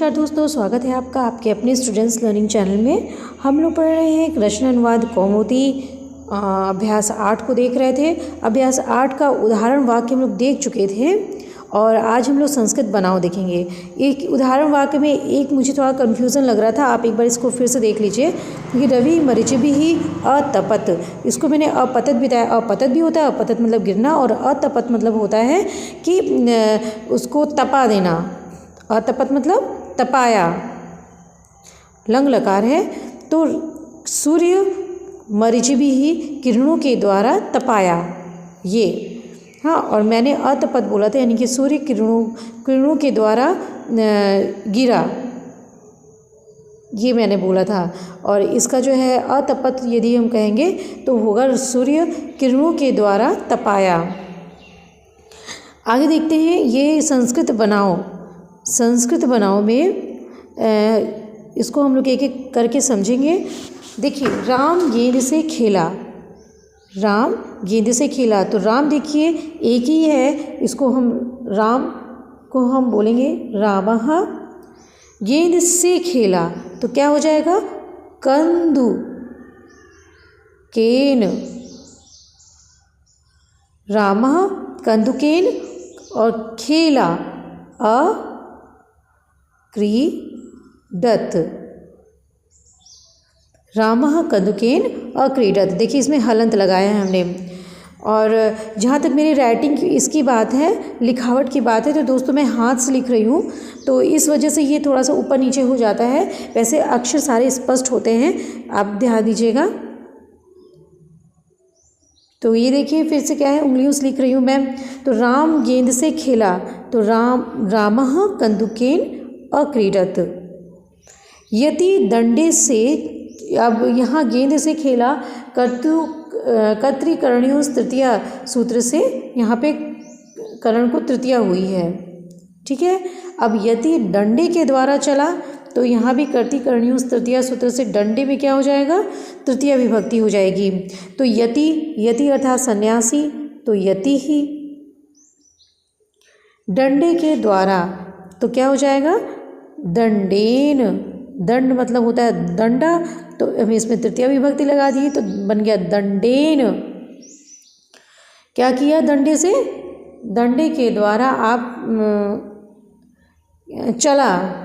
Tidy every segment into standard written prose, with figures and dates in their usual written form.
नमस्कार दोस्तों, स्वागत है आपका आपके अपने स्टूडेंट्स लर्निंग चैनल में। हम लोग पढ़ रहे हैं एक रचना अनुवाद कौमुदी अभ्यास 8 को देख रहे थे। अभ्यास 8 का उदाहरण वाक्य हम लोग देख चुके थे और आज हम लोग संस्कृत बनाओ देखेंगे। एक उदाहरण वाक्य में एक मुझे थोड़ा कन्फ्यूज़न लग रहा था, आप एक बार इसको फिर से देख लीजिए। कि रवि मरीचिभिः अतपत, इसको मैंने अपतत बताया। अपतत भी होता है, अपतत मतलब गिरना, और अतपत मतलब होता है कि उसको तपा देना। अतपत मतलब तपाया, लंग लकार है। तो सूर्य मरीचिभिः किरणों के द्वारा तपाया, ये हाँ। और मैंने अतपत बोला था, यानी कि सूर्य किरणों के द्वारा गिरा, ये मैंने बोला था। और इसका जो है अतपत यदि हम कहेंगे तो होगा सूर्य किरणों के द्वारा तपाया। आगे देखते हैं, ये संस्कृत बनाओ में इसको हम लोग एक एक करके समझेंगे। देखिए, राम गेंद से खेला, राम गेंद से खेला। तो राम देखिए एक ही है, इसको हम राम को हम बोलेंगे रामः। गेंद से खेला तो क्या हो जाएगा, कंदु केन, रामः कंदुकेन, और खेला अक्रीडत, रामः कंदुकेन अक्रीडत। देखिए इसमें हलंत लगाया है हमने। और जहाँ तक मेरी राइटिंग की इसकी बात है, लिखावट की बात है, तो दोस्तों मैं हाथ से लिख रही हूँ, तो इस वजह से ये थोड़ा सा ऊपर नीचे हो जाता है। वैसे अक्षर सारे स्पष्ट होते हैं, आप ध्यान दीजिएगा। तो ये देखिए फिर से क्या है, उंगलियों से लिख रही हूँ मैं। तो राम गेंद से खेला, तो रामः कंदुकेन अक्रीडत। यदि दंडे से, अब यहाँ गेंद से खेला कर्तृकरणीय तृतीया सूत्र से, यहाँ पे करण को तृतीया हुई है, ठीक है। अब यदि डंडे के द्वारा चला तो यहाँ भी कर्तृकरणीय तृतीया सूत्र से डंडे में क्या हो जाएगा, तृतीया विभक्ति हो जाएगी। तो यति अर्थात सन्यासी, तो यति ही। डंडे के द्वारा तो क्या हो जाएगा, दंडेन, दंड मतलब होता है दंडा, तो हमें इसमें तृतीया विभक्ति लगा दी तो बन गया दंडेन। क्या किया, दंडे से, दंडे के द्वारा आप चला,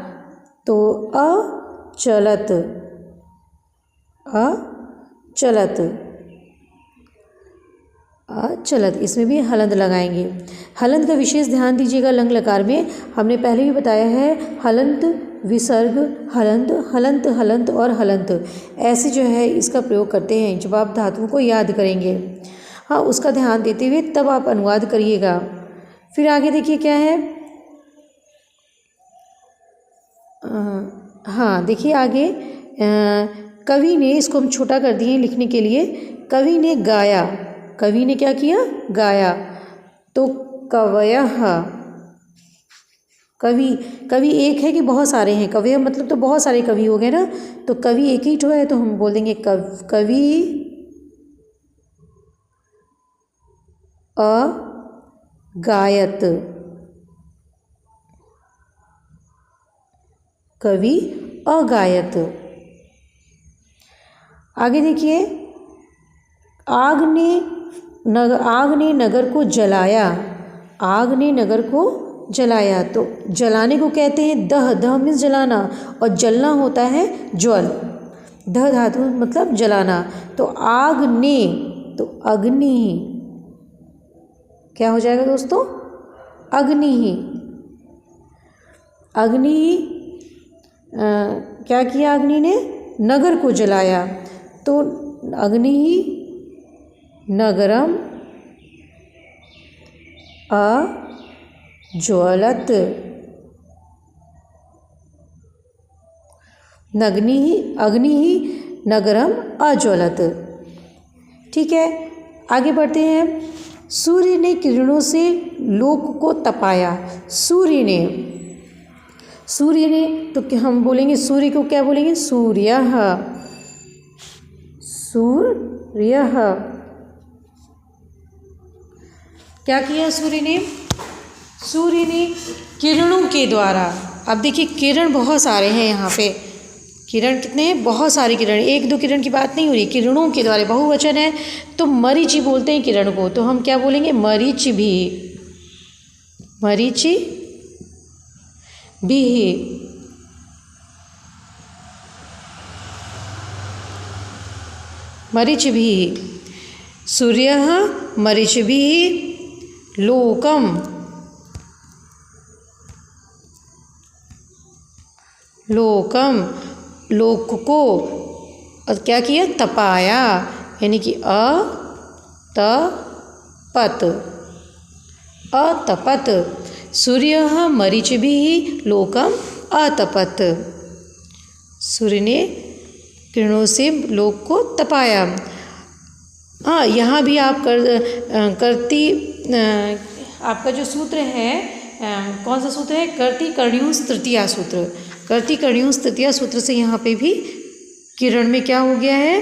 तो अचलत, अचलत, इसमें भी हलंत लगाएंगे। हलंत का विशेष ध्यान दीजिएगा लंग लकार में। हमने पहले भी बताया है, हलंत, विसर्ग, हलंत, हलंत, हलंत और हलंत, ऐसे जो है इसका प्रयोग करते हैं जब आप धातुओं को याद करेंगे। हाँ, उसका ध्यान देते हुए तब आप अनुवाद करिएगा। फिर आगे देखिए क्या है, हाँ देखिए आगे, कवि ने, इसको हम छोटा कर दिए लिखने के लिए, कवि ने गाया, कवि ने क्या किया, गाया। तो कवयः, कवि एक है कि बहुत सारे हैं, कवय मतलब तो बहुत सारे कवि हो गए ना, तो कवि एक ही ठो है, तो हम बोल देंगे कवि अगायत, कवि अगायत। आगे देखिए, आग ने नगर को जलाया, आग ने नगर को जलाया। तो जलाने को कहते हैं दह, दह मीन्स जलाना, और जलना होता है ज्वल, दह धातु मतलब जलाना। तो आग ने, तो अग्नि, क्या हो जाएगा दोस्तों, अग्नि ही, अग्नि ही। क्या किया, अग्नि ने नगर को जलाया, तो अग्नि ही नगरम अज्वलत, अग्नि ही नगरम अज्वलत, ठीक है। आगे बढ़ते हैं, सूर्य ने किरणों से लोक को तपाया। सूर्य ने तो क्या हम बोलेंगे, सूर्य को क्या बोलेंगे, सूर्यः, सूर्यः। क्या किया सूर्य ने, सूर्य ने किरणों के द्वारा, अब देखिए किरण बहुत सारे हैं यहाँ पे। किरण कितने हैं? बहुत सारे किरण। एक दो किरण की बात नहीं हो रही, किरणों के द्वारा बहुवचन है तो मरीचि बोलते हैं किरण को। तो हम क्या बोलेंगे? मरीचि भी, मरीचि भी, मरीचि भी। सूर्यः मरीचिभिः लोकम, लोकम, लोक को और क्या किया? तपाया, यानी कि अतपत, अतपत। सूर्यः मरीचिभिः लोकम अतपत। सूर्य ने किरणों से लोक को तपाया। हाँ, यहाँ भी आप करती आपका जो सूत्र है, कौन सा सूत्र है? कर्ति कर्णियुस् तृतीया सूत्र। कर्ति कर्णियुस् तृतीया सूत्र से यहाँ पे भी किरण में क्या हो गया है?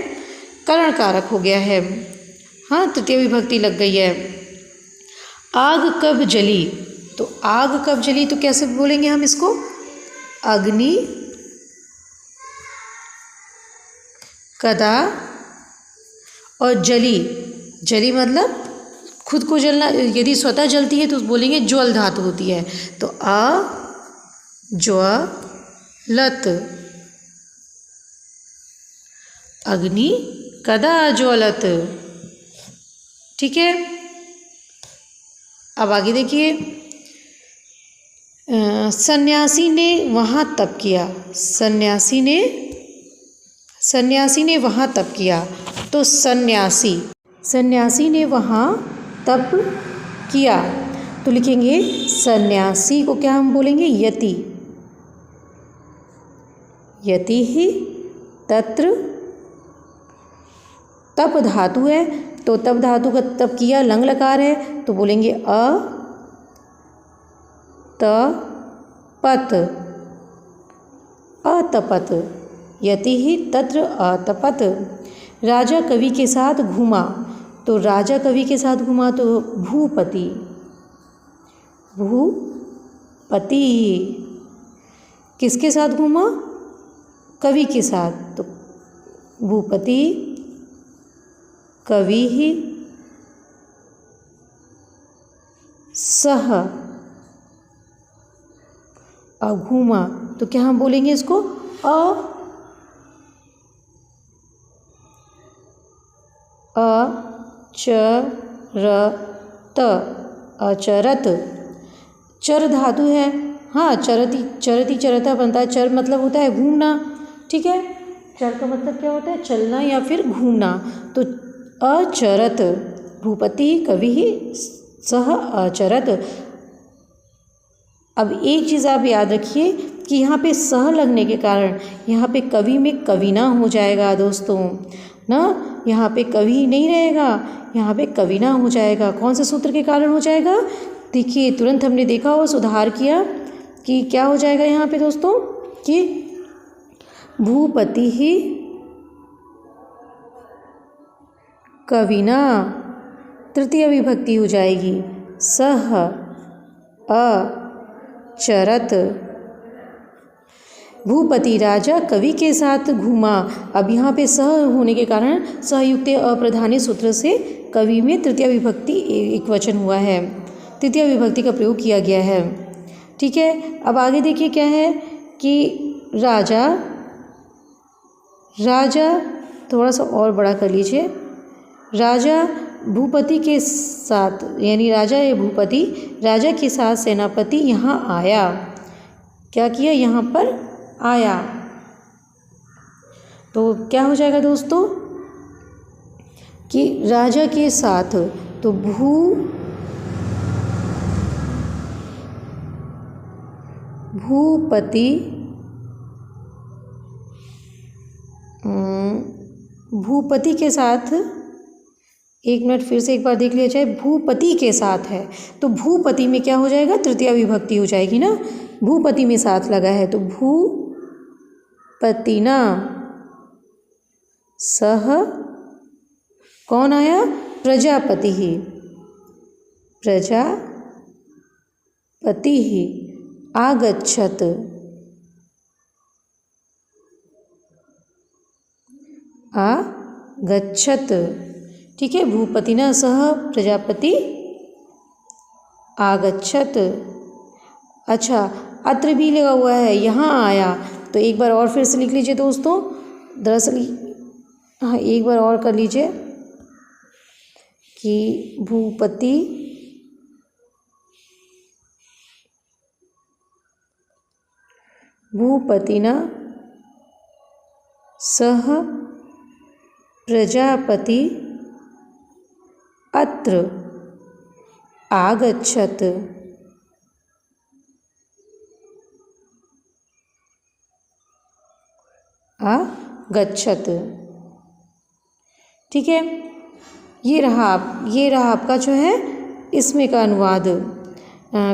करण कारक हो गया है। हाँ, तृतीय विभक्ति लग गई है। आग कब जली? तो आग कब जली तो कैसे बोलेंगे हम इसको? अग्नि कदा, और जली, जली मतलब खुद को जलना। यदि स्वतः जलती है तो बोलेंगे ज्वल धातु होती है, तो अज्वलत, अग्नि कदा ज्वलत। ठीक है, अब आगे देखिए, सन्यासी ने वहाँ तप किया। सन्यासी ने वहाँ तप किया, तो सन्यासी, सन्यासी ने वहाँ तप किया तो लिखेंगे सन्यासी को क्या हम बोलेंगे? यति, यति ही तत्र। तप धातु है तो तप धातु का तप किया लंग लकार है तो बोलेंगे अतपत, अतपत। यति ही तत्र अतपत। राजा कवि के साथ घूमा, तो राजा कवि के साथ घूमा तो भूपति, भूपति। किसके साथ घूमा? कवि के साथ, तो भूपति कवि ही सह। अब घूमा तो क्या हम बोलेंगे इसको? अचरत, अचरत। चर धातु है। हाँ, चरती, चरती चरता बनता है। चर मतलब होता है घूमना। ठीक है, चर का मतलब क्या होता है? चलना या फिर घूमना। तो अचरत, भूपति कवि सह अचरत। अब एक चीज़ आप याद रखिए कि यहाँ पे सह लगने के कारण यहाँ पे कवि में कविना हो जाएगा दोस्तों ना। यहाँ पे कवि नहीं रहेगा, यहाँ पे कविना हो जाएगा। कौन से सूत्र के कारण हो जाएगा? देखिए, तुरंत हमने देखा और सुधार किया कि क्या हो जाएगा यहाँ पे दोस्तों कि भूपति ही कविना, तृतीय विभक्ति हो जाएगी। सह अचरत। भूपति राजा कवि के साथ घूमा। अब यहाँ पे सह होने के कारण सहयुक्त अप्रधानी सूत्र से कवि में तृतीय विभक्ति एक वचन हुआ है, तृतीय विभक्ति का प्रयोग किया गया है। ठीक है, अब आगे देखिए क्या है कि राजा, राजा थोड़ा सा और बड़ा कर लीजिए। राजा भूपति के साथ, यानी राजा या भूपति राजा के साथ सेनापति यहाँ आया। क्या किया? यहाँ पर आया। तो क्या हो जाएगा दोस्तों कि राजा के साथ, तो भूपति, भूपति के साथ, एक मिनट फिर से एक बार देख लिया जाए। भूपति के साथ है तो भूपति में क्या हो जाएगा? तृतीय विभक्ति हो जाएगी ना। भूपति में साथ लगा है तो भूपतिना सह कौन आया? प्रजापति ही, प्रजापति ही आगच्छत। आगच्छत। ठीक है, भूपतिना सह प्रजापति आगच्छत। अच्छा, अत्र भी लगा हुआ है, यहाँ आया, तो एक बार और फिर से लिख लीजिए दोस्तों। दरअसल हाँ, एक बार और कर लीजिए कि भूपतिना सह प्रजापति अत्र आगच्छत। आगच्छत। ठीक है, ये रहा आपका जो है इसमें का अनुवाद।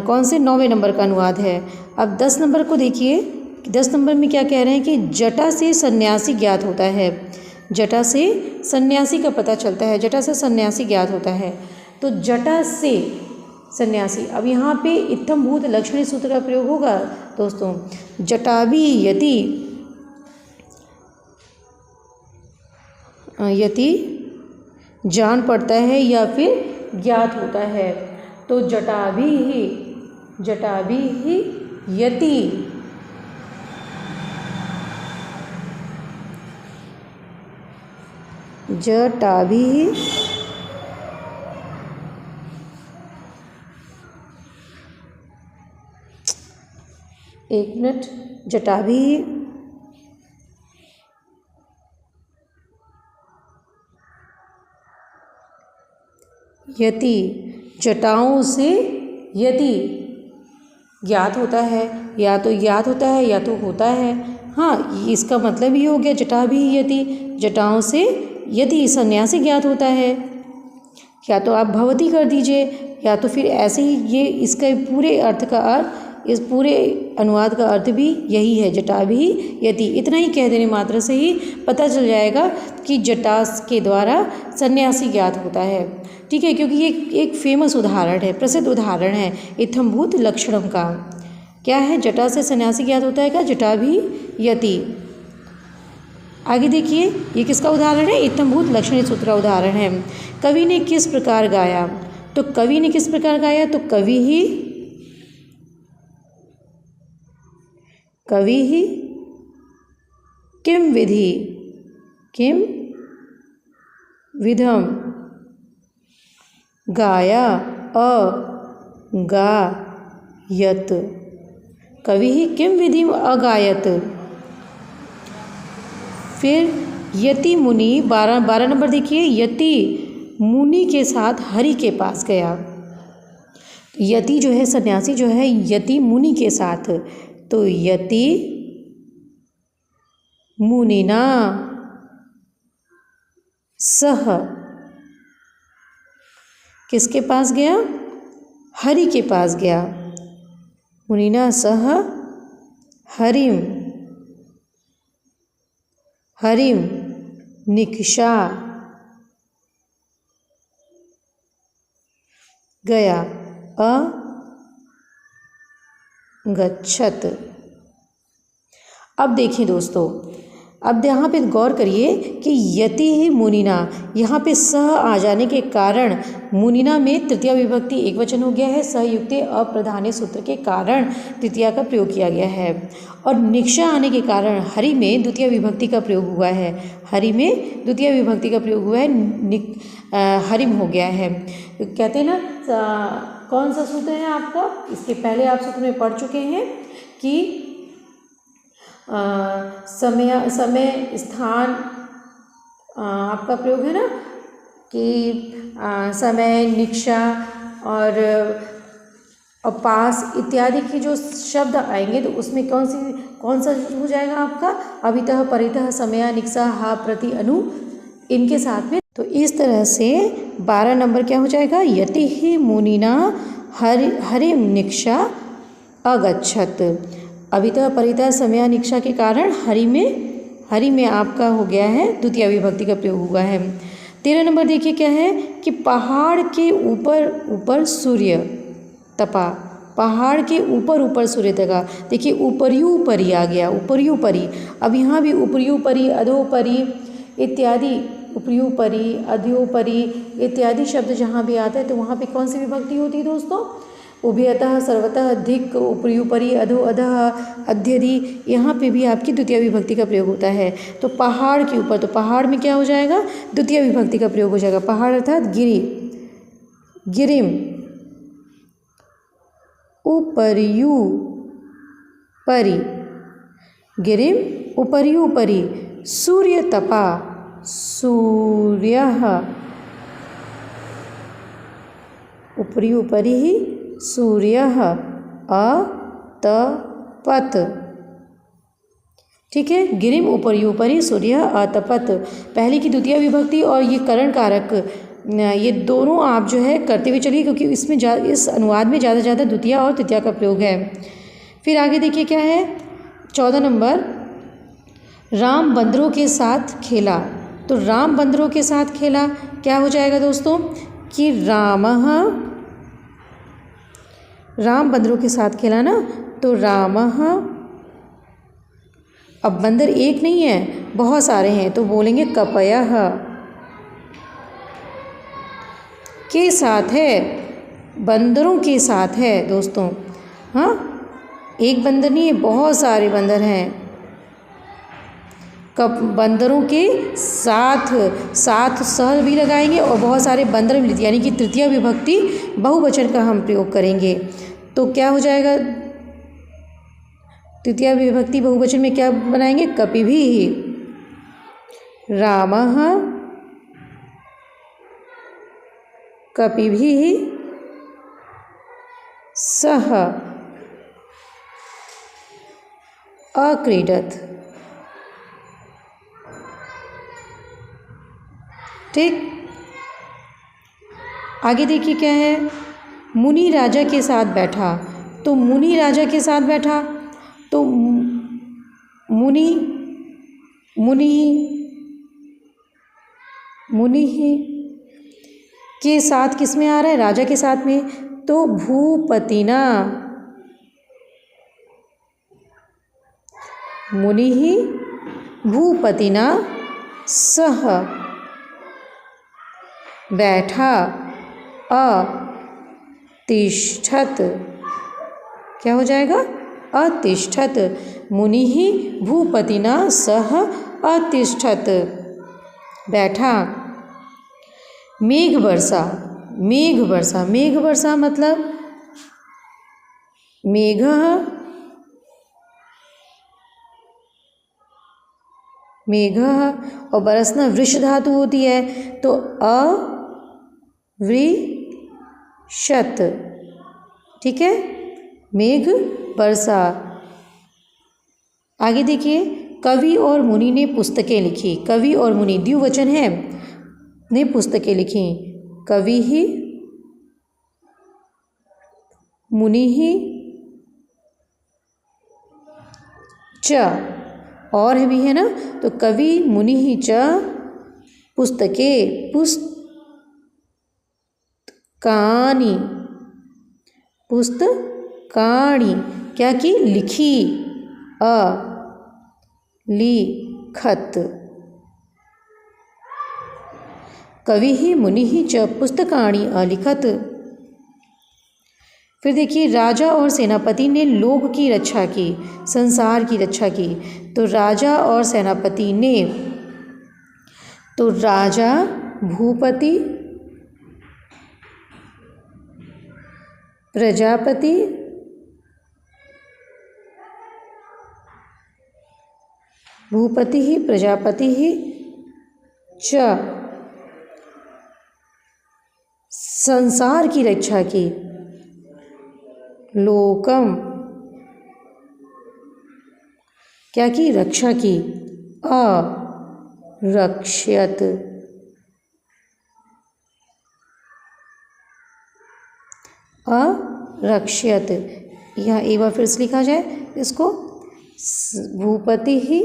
कौन से 9वें नंबर का अनुवाद है। अब 10 नंबर को देखिए, 10 नंबर में क्या कह रहे हैं कि जटा से सन्यासी ज्ञात होता है। जटा से सन्यासी का पता चलता है, जटा से सन्यासी ज्ञात होता है। तो जटा से सन्यासी, अब यहाँ पे इत्थम्भूत लक्षणी सूत्र का प्रयोग होगा दोस्तों। जटाभि यति जान पड़ता है या फिर ज्ञात होता है, तो जटाभि यति जटाभि एक मिनट, जटाभि यति, जटाओं से यति ज्ञात होता है, या तो ज्ञात होता है या तो होता है। हाँ, इसका मतलब ये हो गया जटाभि यति, जटाओं से यदि सन्यासी ज्ञात होता है। या तो आप भवती कर दीजिए, या तो फिर ऐसे ही ये इसका पूरे अर्थ का अर्थ, इस पूरे अनुवाद का अर्थ भी यही है, जटाभि यति। इतना ही कह देने मात्र से ही पता चल जाएगा कि जटा के द्वारा सन्यासी ज्ञात होता है। ठीक है, क्योंकि ये एक फेमस उदाहरण है, प्रसिद्ध उदाहरण है इत्थम्भूत लक्षणम का। क्या है, जटा से सन्यासी ज्ञात होता है क्या, जटाभि यति। आगे देखिए, ये किसका उदाहरण है, इत्थम्भूत लक्षणी सूत्र का उदाहरण है। कवि ने किस प्रकार गाया, तो कवि ने किस प्रकार गाया, तो कवि ही किम विधम गाया अगायत। कवि ही किम विधि अगायत। फिर यति मुनि 12 नंबर देखिए, यति मुनि के साथ हरि के पास गया। यति जो है सन्यासी जो है, यति मुनि के साथ, तो यति मुनिना सह किसके पास गया, हरि के पास गया। मुनिना सह हरिम निकषा गया अगच्छत। अब देखिए दोस्तों, अब यहाँ पे गौर करिए कि यति ही मुनिना, यहाँ पे सह आ जाने के कारण मुनिना में तृतीया विभक्ति एकवचन हो गया है। सहयुक्त अप्रधान्य सूत्र के कारण तृतीया का प्रयोग किया गया है, और निक्षा आने के कारण हरि में द्वितीय विभक्ति का प्रयोग हुआ है। हरि में द्वितीय विभक्ति का प्रयोग हुआ है, हरिम हो गया है। कहते हैं ना, कौन सा सूत्र है आपका, इसके पहले आप सूत्र में पढ़ चुके हैं कि समय स्थान आपका प्रयोग है ना, कि समय, निक्षा और पास इत्यादि की जो शब्द आएंगे, तो उसमें कौन सा हो जाएगा आपका, अभितः, परितः, समय, निक्षा, हा, प्रति, अनु, इनके साथ में। तो इस तरह से 12 नंबर क्या हो जाएगा, यति ही मुनिना हरिम निक्षा अगच्छत। अभितः, परितः, समय, निक्षा के कारण हरि में आपका हो गया है द्वितीय विभक्ति का प्रयोग हुआ है। 13 नंबर देखिए क्या है कि पहाड़ के ऊपर सूर्य तपा। पहाड़ के ऊपर सूर्य तका। देखिए ऊपरी ऊपरी आ गया, ऊपरी ऊपरी। अब यहाँ भी ऊपरी ऊपरी, अधोपरी इत्यादि, उपरि, अध्योपरि इत्यादि शब्द जहाँ भी आता है तो वहाँ पे कौन सी विभक्ति होती है दोस्तों? उभयतः, सर्वतः, धिक्, उपरि, अधो, अधः, अध्यधि, यहाँ पे भी आपकी द्वितीय विभक्ति का प्रयोग होता है। तो पहाड़ के ऊपर, तो पहाड़ में क्या हो जाएगा? द्वितीय विभक्ति का प्रयोग हो जाएगा। पहाड़ अर्थात गिरि, गिरिम, उपर्यु परि, गिरिम उपर्यु परि, सूर्य तपा, सूर्यः, उपर्यु परि सूर्यः, अतपत। ठीक है, गिरिम उपर्युपरि सूर्य अतपत, पहले की द्वितीय विभक्ति और ये करण कारक, ये दोनों आप जो है करते हुए चलिए, क्योंकि इसमें इस अनुवाद में ज़्यादा से ज़्यादा द्वितीय और तृतीया का प्रयोग है। फिर आगे देखिए क्या है, 14 नंबर, राम बंदरों के साथ खेला। तो राम बंदरों के साथ खेला क्या हो जाएगा दोस्तों? कि राम बंदरों के साथ खेला ना, तो रामः, अब बंदर एक नहीं है, बहुत सारे हैं, तो बोलेंगे कपयः, के साथ है, बंदरों के साथ है दोस्तों। हाँ, एक बंदर नहीं है, बहुत सारे बंदर हैं। कब बंदरों के साथ, साथ सह भी लगाएंगे और बहुत सारे बंदर भी, यानी कि तृतीय विभक्ति बहुवचन का हम प्रयोग करेंगे। तो क्या हो जाएगा? तृतीय विभक्ति बहुवचन में क्या बनाएंगे? कपिभिः, रामः कपिभिः सह अक्रीडत। ठीक, आगे देखिए क्या है, मुनि राजा के साथ बैठा। तो मुनि राजा के साथ बैठा, तो मुनि, मुनि, मुनि के साथ किस में आ रहा है? राजा के साथ में। तो भूपतिना, मुनि भूपतिना सह बैठा, अतिष्ठत, क्या हो जाएगा? अतिष्ठत, मुनि भूपतिना सह अतिष्ठत, बैठा। मेघ वर्षा, मेघ वर्षा, मेघ वर्षा मतलब मेघः, मेघः, और बरसना वृष धातु होती है, तो अवृषत। ठीक है, मेघ वर्षा। आगे देखिए, कवि और मुनि ने पुस्तकें लिखी। कवि और मुनि द्विवचन है, ने पुस्तकें लिखी। कवि ही, मुनि ही, च, और भी है ना, तो कवि मुनि ही च पुस्तकें, पुस्तकानि, पुस्तकाणि, क्या की? लिखी, लिखत। कवि ही मुनि ही च पुस्तकाणि अलिखत। फिर देखिए, राजा और सेनापति ने लोक की रक्षा की, संसार की रक्षा की। तो राजा और सेनापति ने, तो राजा भूपति, प्रजापति, भूपति ही, प्रजापति ही च संसार की रक्षा की। लोकम, क्या की? रक्षा की। अरक्ष्यत, अरक्ष्यत। यहाँ एक बार फिर से लिखा जाए इसको, भूपति ही,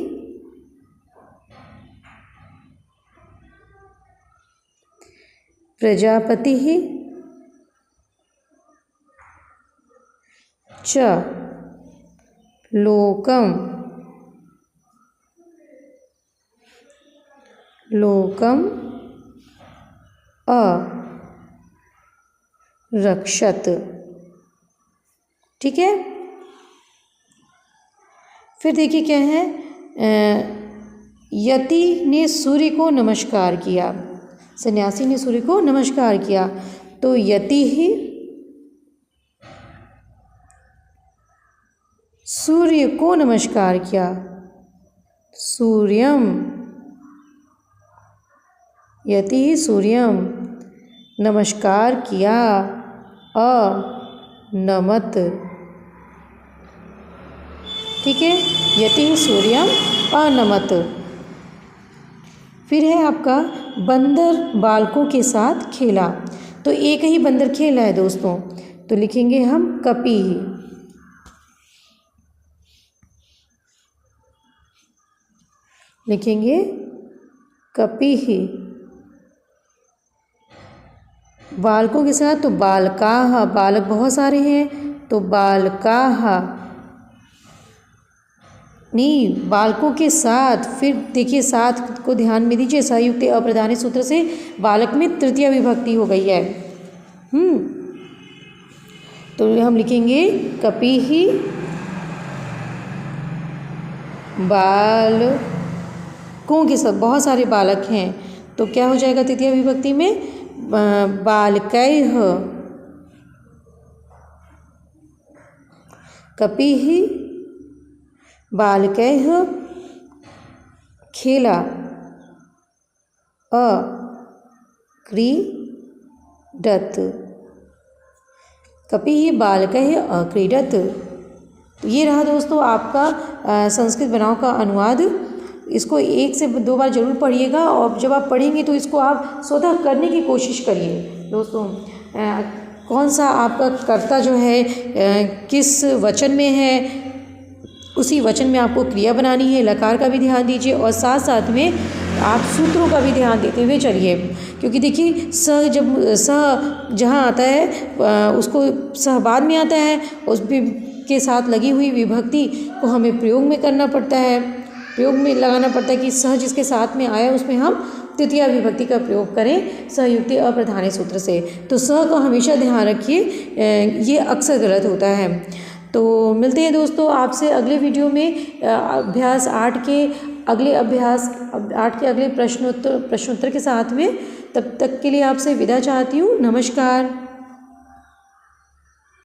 प्रजापति ही च लोकम लोकम अरक्षत। ठीक है। फिर देखिए क्या है, यति ने सूर्य को नमस्कार किया, सन्यासी ने सूर्य को नमस्कार किया, तो यति ही सूर्य को नमस्कार किया, सूर्यम, यति ही सूर्यम नमस्कार किया, अनमत। ठीक है, यति ही सूर्यम अनमत। फिर है आपका बंदर बालकों के साथ खेला, तो एक ही बंदर खेला है दोस्तों, तो लिखेंगे हम कपि। लिखेंगे कपि ही। बालकों के साथ तो बालकाः, बालक बहुत सारे हैं तो बालकाः, नहीं बालकों के साथ। फिर देखिए साथ को ध्यान में दीजिए, संयुक्त अप्रधानित सूत्र से बालक में तृतीय विभक्ति हो गई है। तो हम लिखेंगे कपि ही बालकों के साथ, बहुत सारे बालक हैं तो क्या हो जाएगा तृतीय विभक्ति में, बालकैः। कपि ही बालकैः खेला, अक्रीडत। कपि ही बालकैः अक्रीडत। तो ये रहा दोस्तों आपका संस्कृत बनाव का अनुवाद। इसको 1 से 2 बार ज़रूर पढ़िएगा, और जब आप पढ़ेंगे तो इसको आप स्वतः करने की कोशिश करिए दोस्तों। कौन सा आपका कर्ता जो है किस वचन में है, उसी वचन में आपको क्रिया बनानी है। लकार का भी ध्यान दीजिए और साथ साथ में आप सूत्रों का भी ध्यान देते हुए चलिए, क्योंकि देखिए स जब स जहाँ आता है उसको स बाद में आता है, उस के साथ लगी हुई विभक्ति को हमें प्रयोग में करना पड़ता है, प्रयोग में लगाना पड़ता है कि सह जिसके साथ में आया उसमें हम तृतीय विभक्ति का प्रयोग करें संयुक्त अप्रधानित सूत्र से। तो स का हमेशा ध्यान रखिए, ये अक्सर गलत होता है। तो मिलते हैं दोस्तों आपसे अगले वीडियो में अभ्यास 8 के अगले प्रश्नोत्तर के साथ में। तब तक के लिए आपसे विदा चाहती हूँ। नमस्कार।